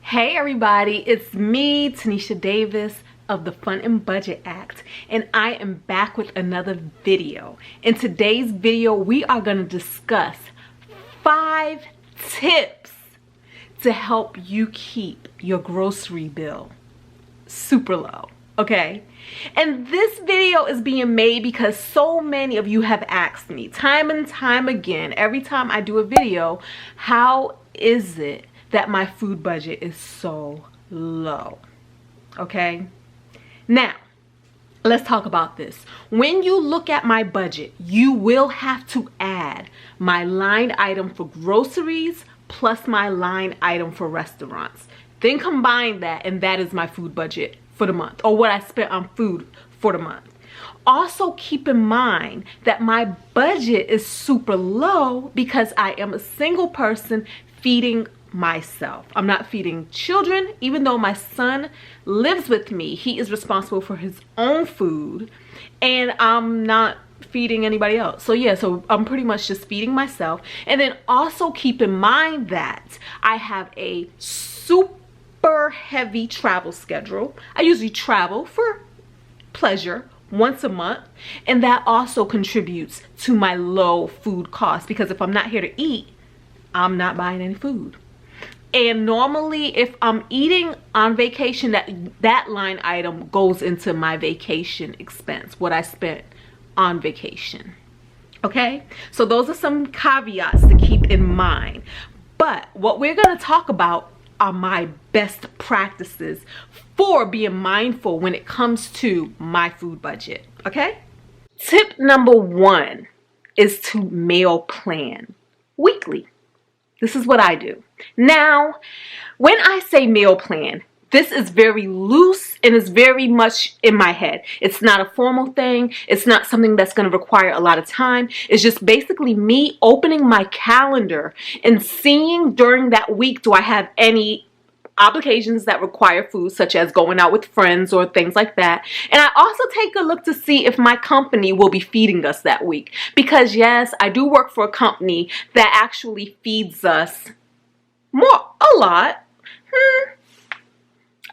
Hey everybody, it's me, Tinesha Davis of the Fun and Budget Act, and I am back with another video. In today's video, we are going to discuss 5 tips to help you keep your grocery bill super low, okay? And this video is being made because so many of you have asked me time and time again, every time I do a video, how is it that my food budget is so low? Okay, now let's talk about this. When you look at my budget, you will have to add my line item for groceries plus my line item for restaurants. Then combine that, and that is my food budget for the month, or what I spent on food for the month. Also keep in mind that my budget is super low because I am a single person feeding myself. I'm not feeding children. Even though my son lives with me, he is responsible for his own food, and I'm not feeding anybody else. So yeah, so I'm pretty much just feeding myself. And then also keep in mind that I have a super heavy travel schedule. I usually travel for pleasure once a month, and that also contributes to my low food cost, because if I'm not here to eat, I'm not buying any food. And normally if I'm eating on vacation, that line item goes into my vacation expense, what I spent on vacation. Okay, so those are some caveats to keep in mind. But what we're going to talk about are my best practices for being mindful when it comes to my food budget. Okay, tip number 1 is to meal plan weekly. This is what I do. Now, when I say meal plan, this is very loose and is very much in my head. It's not a formal thing. It's not something that's going to require a lot of time. It's just basically me opening my calendar and seeing during that week, do I have any obligations that require food, such as going out with friends or things like that. And I also take a look to see if my company will be feeding us that week, because yes, I do work for a company that actually feeds us a lot.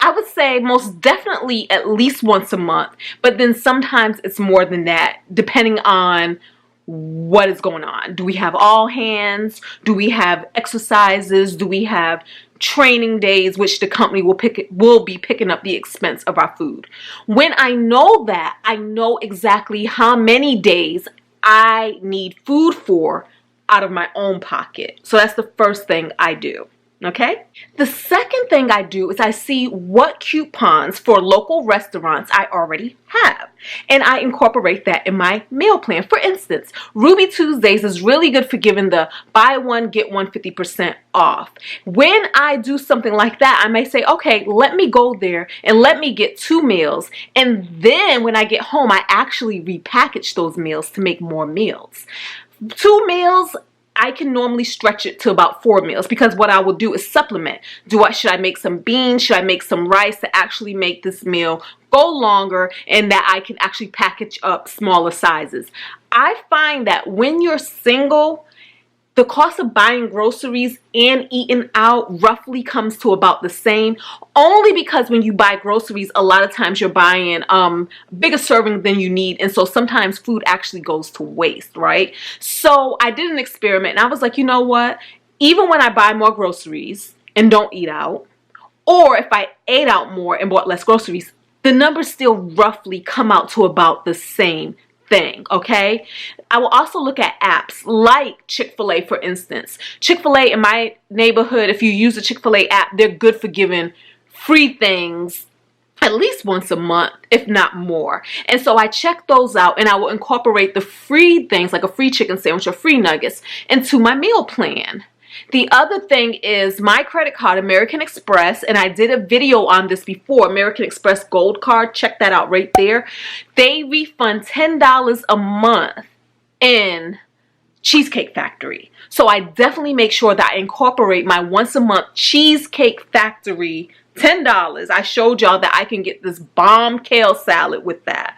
I would say most definitely at least once a month, but then sometimes it's more than that, depending on what is going on. Do we have all hands? Do we have exercises? Do we have training days, which the company will be picking up the expense of our food? When I know that, I know exactly how many days I need food for out of my own pocket. So that's the first thing I do. Okay, the second thing I do is I see what coupons for local restaurants I already have, and I incorporate that in my meal plan. For instance, Ruby Tuesdays is really good for giving the buy one get one 50% off. When I do something like that, I may say, okay, let me go there and let me get 2 meals, and then when I get home, I actually repackage those meals to make more meals. 2 meals, I can normally stretch it to about 4 meals, because what I will do is supplement. Should I make some beans? Should I make some rice to actually make this meal go longer, and that I can actually package up smaller sizes? I find that when you're single, the cost of buying groceries and eating out roughly comes to about the same, only because when you buy groceries, a lot of times you're buying bigger serving than you need, and so sometimes food actually goes to waste, right? So I did an experiment, and I was like, you know what? Even when I buy more groceries and don't eat out, or if I ate out more and bought less groceries, the numbers still roughly come out to about the same thing. Okay, I will also look at apps like Chick-fil-A, for instance. Chick-fil-A in my neighborhood, if you use the Chick-fil-A app, they're good for giving free things at least once a month, if not more. And so I check those out, and I will incorporate the free things like a free chicken sandwich or free nuggets into my meal plan. The other thing is my credit card, American Express, and I did a video on this before, American Express Gold Card. Check that out right there. They refund $10 a month in Cheesecake Factory. So I definitely make sure that I incorporate my once a month Cheesecake Factory $10. I showed y'all that I can get this bomb kale salad with that.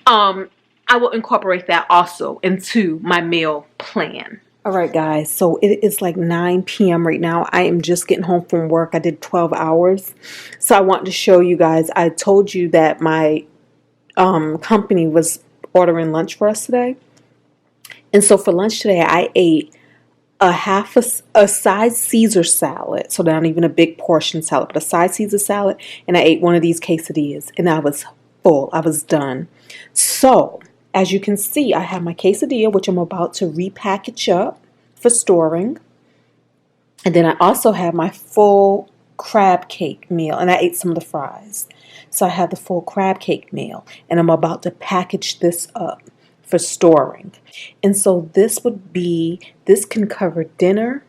I will incorporate that also into my meal plan. All right, guys, so it is like 9 p.m. right now. I am just getting home from work. I did 12 hours. So I want to show you guys. I told you that my company was ordering lunch for us today. And so for lunch today, I ate a side Caesar salad. So not even a big portion salad, but a side Caesar salad. And I ate one of these quesadillas. And I was full. I was done. So as you can see, I have my quesadilla, which I'm about to repackage up for storing. And then I also have my full crab cake meal, and I ate some of the fries. So I have the full crab cake meal, and I'm about to package this up for storing. And so this can cover dinner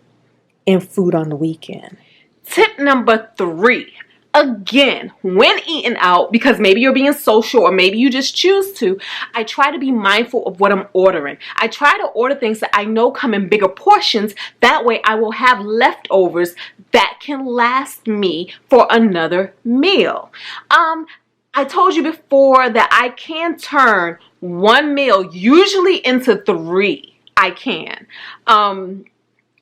and food on the weekend. Tip number 3. Again, when eating out, because maybe you're being social or maybe you just choose to, I try to be mindful of what I'm ordering. I try to order things that I know come in bigger portions. That way I will have leftovers that can last me for another meal. I told you before that I can turn one meal usually into 3. I can.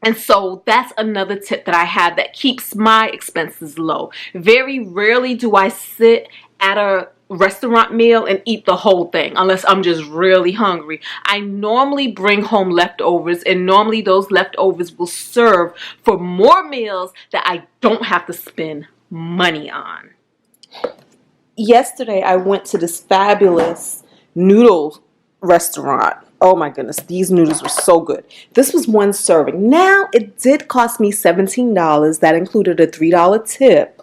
And so that's another tip that I have that keeps my expenses low. Very rarely do I sit at a restaurant meal and eat the whole thing unless I'm just really hungry. I normally bring home leftovers, and normally those leftovers will serve for more meals that I don't have to spend money on. Yesterday I went to this fabulous noodle restaurant. Oh my goodness, these noodles were so good. This was one serving. Now, it did cost me $17. That included a $3 tip,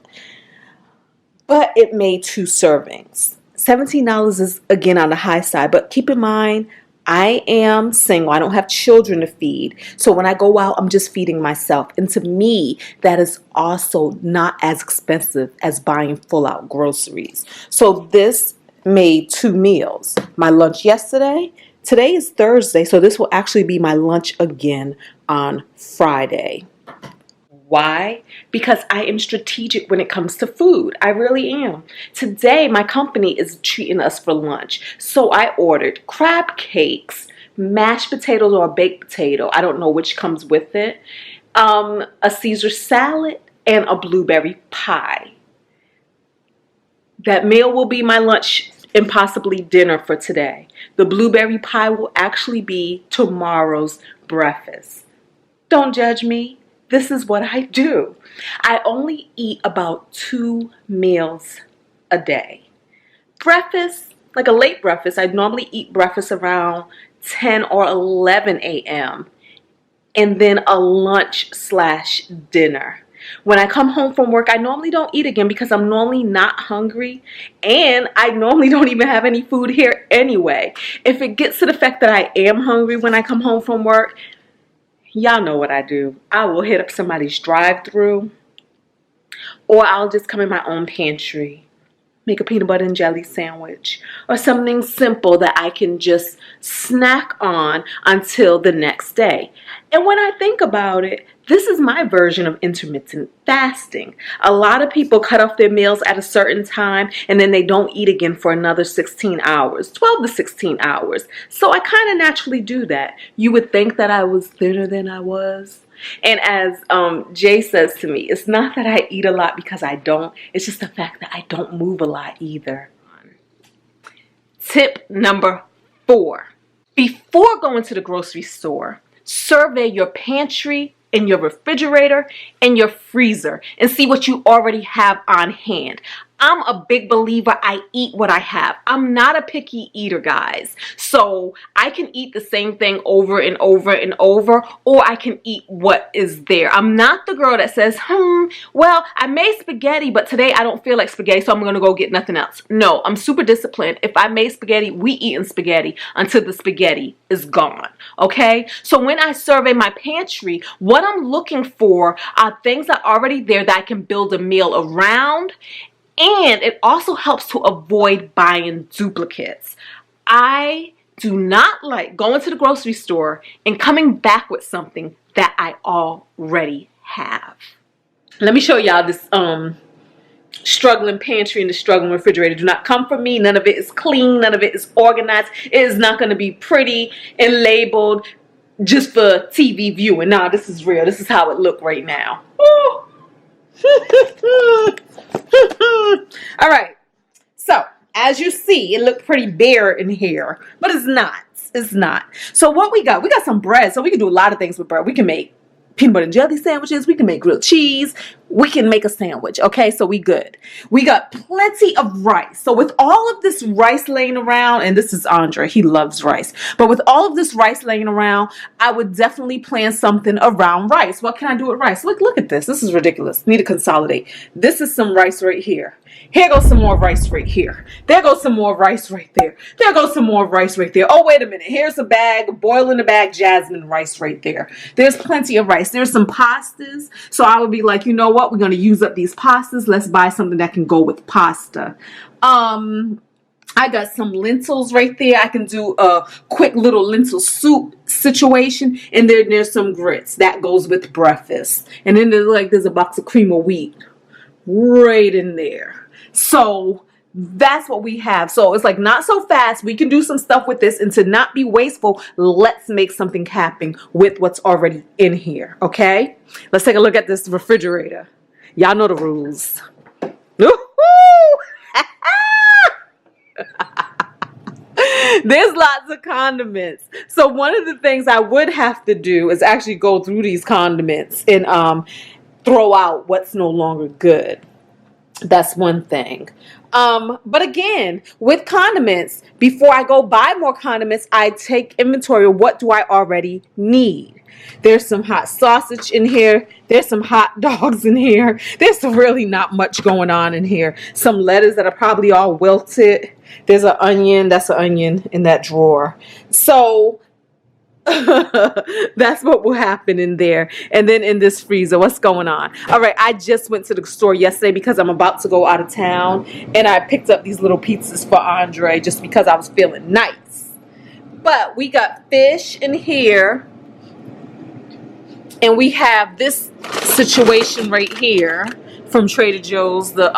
but it made 2 servings. $17 is, again, on the high side, but keep in mind, I am single. I don't have children to feed. So when I go out, I'm just feeding myself. And to me, that is also not as expensive as buying full-out groceries. So this made 2 meals. My lunch yesterday. Today is Thursday, so this will actually be my lunch again on Friday. Why? Because I am strategic when it comes to food. I really am. Today, my company is treating us for lunch. So I ordered crab cakes, mashed potatoes or a baked potato. I don't know which comes with it. A Caesar salad, and a blueberry pie. That meal will be my lunch and possibly dinner for today. The blueberry pie will actually be tomorrow's breakfast. Don't judge me. This is what I do. I only eat about 2 meals a day. Breakfast, like a late breakfast, I normally eat breakfast around 10 or 11 a.m. and then a lunch/dinner. When I come home from work, I normally don't eat again because I'm normally not hungry, and I normally don't even have any food here anyway. If it gets to the fact that I am hungry when I come home from work, y'all know what I do. I will hit up somebody's drive-thru, or I'll just come in my own pantry, make a peanut butter and jelly sandwich, or something simple that I can just snack on until the next day. And when I think about it, this is my version of intermittent fasting. A lot of people cut off their meals at a certain time and then they don't eat again for another 16 hours, 12 to 16 hours. So I kind of naturally do that. You would think that I was thinner than I was. And as Jay says to me, it's not that I eat a lot because I don't. It's just the fact that I don't move a lot either. Tip number 4. Before going to the grocery store, survey your pantry and your refrigerator and your freezer and see what you already have on hand. I'm a big believer. I eat what I have. I'm not a picky eater, guys. So I can eat the same thing over and over and over, or I can eat what is there. I'm not the girl that says, well, I made spaghetti, but today I don't feel like spaghetti, so I'm going to go get nothing else. No, I'm super disciplined. If I made spaghetti, we eating spaghetti until the spaghetti is gone. Okay? So when I survey my pantry, what I'm looking for are things that are already there that I can build a meal around. And it also helps to avoid buying duplicates. I do not like going to the grocery store and coming back with something that I already have. Let me show y'all this struggling pantry and the struggling refrigerator. Do not come for me. None of it is clean. None of it is organized. It is not going to be pretty and labeled. just for TV viewing. Nah, this is real. This is how it look right now. Woo. All right. So, as you see, it looked pretty bare in here, but it's not. It's not. So what we got some bread. So we can do a lot of things with bread. We can make peanut butter and jelly sandwiches. We can make grilled cheese. We can make a sandwich. Okay, so we good. We got plenty of rice. So with all of this rice laying around, and this is Andre, he loves rice. But with all of this rice laying around, I would definitely plan something around rice. What can I do with rice? Look at this. This is ridiculous. Need to consolidate. This is some rice right here. Here goes some more rice right here. There goes some more rice right there. There goes some more rice right there. Oh, wait a minute. Here's a bag, boil in the bag, jasmine rice right there. There's plenty of rice. There's some pastas. So I would be like, you know what? We're going to use up these pastas. Let's buy something that can go with pasta. I got some lentils right there. I can do a quick little lentil soup situation. And then there's some grits. That goes with breakfast. And then there's a box of cream of wheat right in there. So that's what we have. So it's like not so fast. We can do some stuff with this, and to not be wasteful, let's make something happen with what's already in here. Okay, let's take a look at this refrigerator. Y'all know the rules. There's lots of condiments. So one of the things I would have to do is actually go through these condiments and throw out what's no longer good. That's one thing. But again, with condiments, before I go buy more condiments, I take inventory of what do I already need. There's some hot sausage in here. There's some hot dogs in here. There's really not much going on in here. Some lettuce that are probably all wilted. There's an onion. That's an onion in that drawer. So that's what will happen in there. And then in this freezer, what's going on? All right, I just went to the store yesterday because I'm about to go out of town, and I picked up these little pizzas for Andre just because I was feeling nice. But we got fish in here, and we have this situation right here from Trader Joe's, the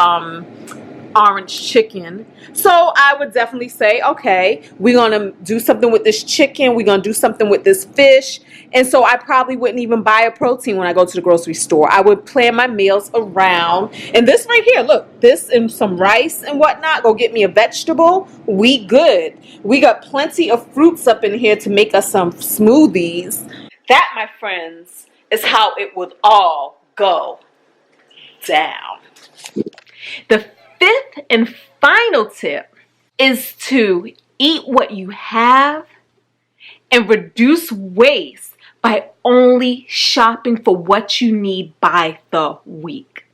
orange chicken. So I would definitely say, okay, we're going to do something with this chicken. We're going to do something with this fish. And so I probably wouldn't even buy a protein when I go to the grocery store. I would plan my meals around. And this right here, look, this and some rice and whatnot. Go get me a vegetable. We good. We got plenty of fruits up in here to make us some smoothies. That, my friends, is how it would all go down. The fifth and final tip is to eat what you have and reduce waste by only shopping for what you need by the week.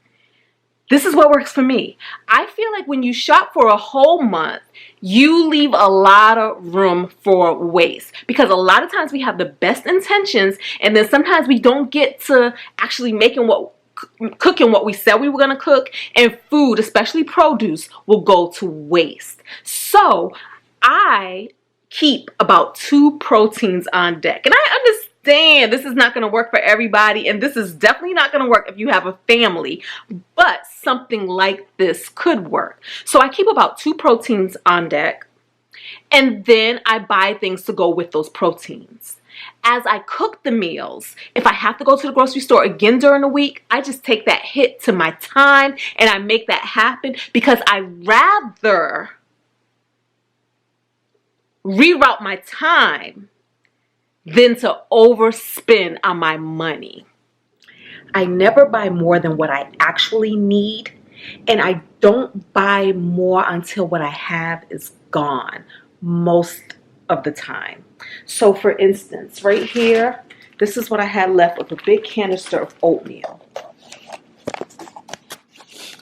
This is what works for me. I feel like when you shop for a whole month, you leave a lot of room for waste, because a lot of times we have the best intentions, and then sometimes we don't get to actually cooking what we said we were going to cook, and food, especially produce, will go to waste. So I keep about 2 proteins on deck. And I understand this is not going to work for everybody, and this is definitely not going to work if you have a family, but something like this could work. So I keep about 2 proteins on deck, and then I buy things to go with those proteins. As I cook the meals, if I have to go to the grocery store again during the week, I just take that hit to my time and I make that happen, because I rather reroute my time than to overspend on my money. I never buy more than what I actually need, and I don't buy more until what I have is gone most of the time. So for instance, right here, this is what I had left with a big canister of oatmeal.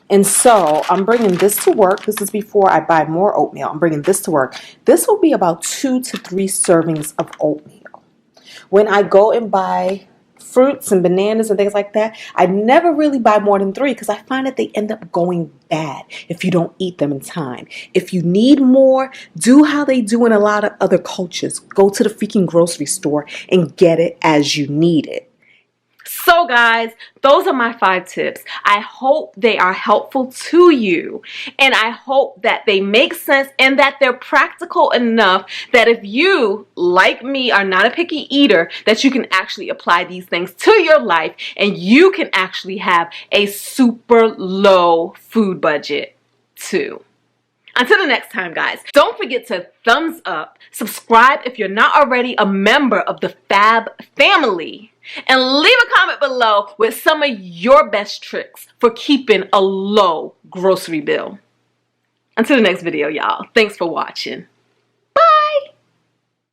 And so I'm bringing this to work. This is before I buy more oatmeal. I'm bringing this to work. This will be about 2 to 3 servings of oatmeal. When I go and buy fruits and bananas and things like that, I never really buy more than 3, because I find that they end up going bad if you don't eat them in time. If you need more, do how they do in a lot of other cultures. Go to the freaking grocery store and get it as you need it. So guys, those are my 5 tips. I hope they are helpful to you, and I hope that they make sense and that they're practical enough that if you, like me, are not a picky eater, that you can actually apply these things to your life and you can actually have a super low food budget too. Until the next time, guys, don't forget to thumbs up, subscribe if you're not already a member of the Fab family, and leave a comment below with some of your best tricks for keeping a low grocery bill. Until the next video, y'all. Thanks for watching.